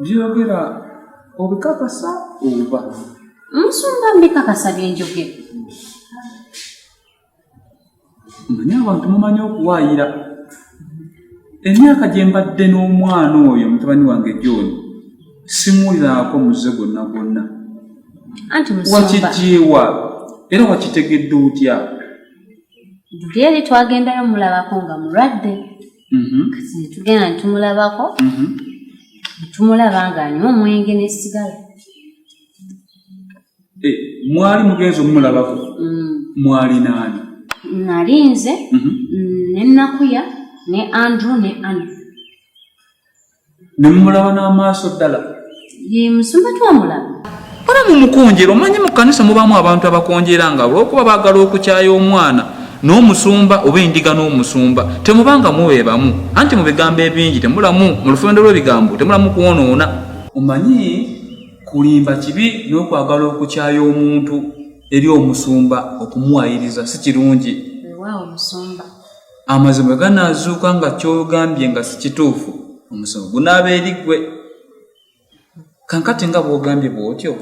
byogera obikakasa oba musumba mbikakasa byenjogera. Mmanyi abantu mumanyi okuwaayira. Emyaka gye mbadde n'omwana oyo mutabani wange John simuuliraako muze gwonna. Anti musumba wakijiwa era wakitegedde otya? Luli twagendayo mulabako nga mulwadde. Kati netugenda netumulabako. Tumulaba nga anywa omwenge n'essigala. Mwali mugenzi omulabako? Mwali nani? Nalinze ne Nakuya ne Andrew ne Anna. Nemulaba n'amaaso ddala? Ye musumba twamulaba. Ora mumukonjera, omanyi mu kkanisa mubamu abantu abakonjera nga olw'okuba baagala okukyaya omwana n'omusumba oba endiga n'omusumba temubanga mubeebamu, anti mu bigambo ebingi temulamu, mu lufendo lw'ebigambo temulamu kwonoona. Omanyi kulimba kibi n'okwagala okukyaya omuntu eri omusumba okumuwayiriza si kirungi. Waawo musumba. Amazima ganaazuuka nga kyogambye nga si kituufu, omusumba gunaaba eri ggwe. Kankati nga bw'ogambye bw'otyo.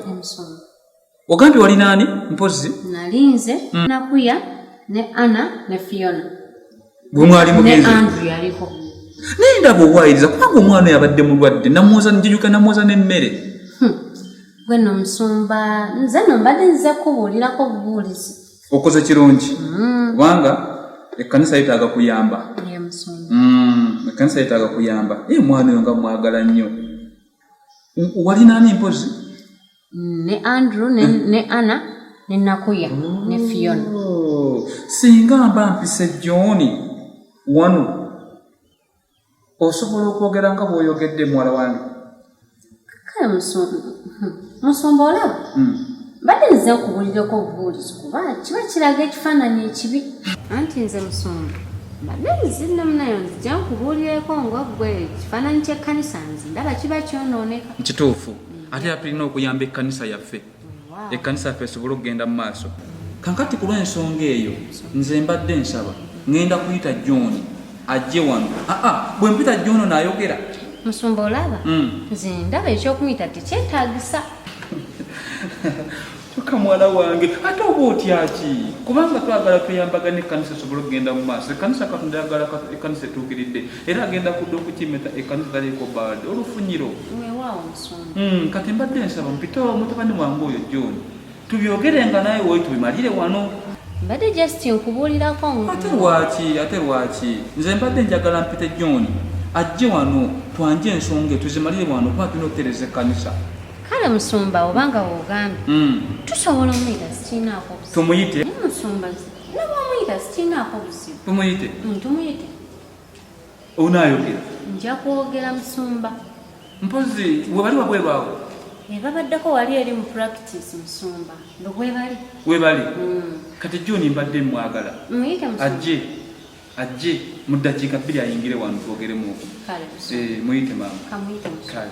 Ogambye wali naani mpozi? Nalinze, Nakuya ne Anna ne Fiona. Gwe mwali mugenzi? Ne Andrew yaliko. Naye ndaba owayiriza kubanga omwana yabadde mulwadde njijuka namwoza n'emmere. Gwe nno musumba nze nno mbadde nziza kubuulirako bubuulizi. Okoze kirungi kubanga ekkanisa yeetaaga kuyamba. Ye musumba. Ekkanisa yeetaaga kuyamba. Omwana oyo nga mwagala nnyo. Wali naani mpozi? Ne Andrew ne Anna ne Nakuya ne Fiona. Singa mba mpise John wano osobola okwogera nga bw'oyogedde muwala wange? Kale musumba olaba? Mbadde nze okubuulirako obubuulizi kuba kiba kiraga ekifaananyi ekibi. Anti nze musumba mbadde nzinna munayo nzija nkubuulireko nga ggwe ekifaananyi ky'ekkanisa nzi ndaba kiba kyonooneka. Kituufu. Ate tulina okuyamba ekkanisa yaffe. Ekkanisa yaffe esobole okugenda mu maaso. Kankati ku lw'ensonga eyo nze mbadde nsaba ngenda kuyita John ajje wano. Bwe mpita John n'ayogera. Musumba olaba? Nze ndaba ekyokumuyita tekyetaagisa. Toka mwana wange ate oba otya ki? Kubanga twagala tuyambagane ekkanisa esobole okugenda mu maaso. Ekkanisa Katonda ayagala ekkanisa etuukiridde era agenda kudda okukimeta ekkanisa taliiko baade olufunyiro. Weewaawo musumba. Kati mbadde nsaba mpite mutabani wange oyo John tubyogerenga naye woyi tubimalire wano. Mbadde just nkubuulirako ate lwaki nze mbadde njagala mpite John ajje wano twanje ensonga tuzimalire wano kuba tulina okutereza ekkanisa. Kale musumba obanga wogambye tusobola omuyita sikinaako buzibu. Tumuyite? Musumba nabwomuyita sikinaako buzibu. Tumuyite? Tumuyite. Onaayogera? Nja kwogera musumba. Mpozi webali wabweru awo? Babaddeko wali eri mu practice musumba. Ndo webali? Webali? Kati John mbadde mwagala. Muyite musumba. Ajje mu ddakiika 2 ayingire wano twogeremu. Kale musumba. Muyite maama. Kamuyite musumba. Kale.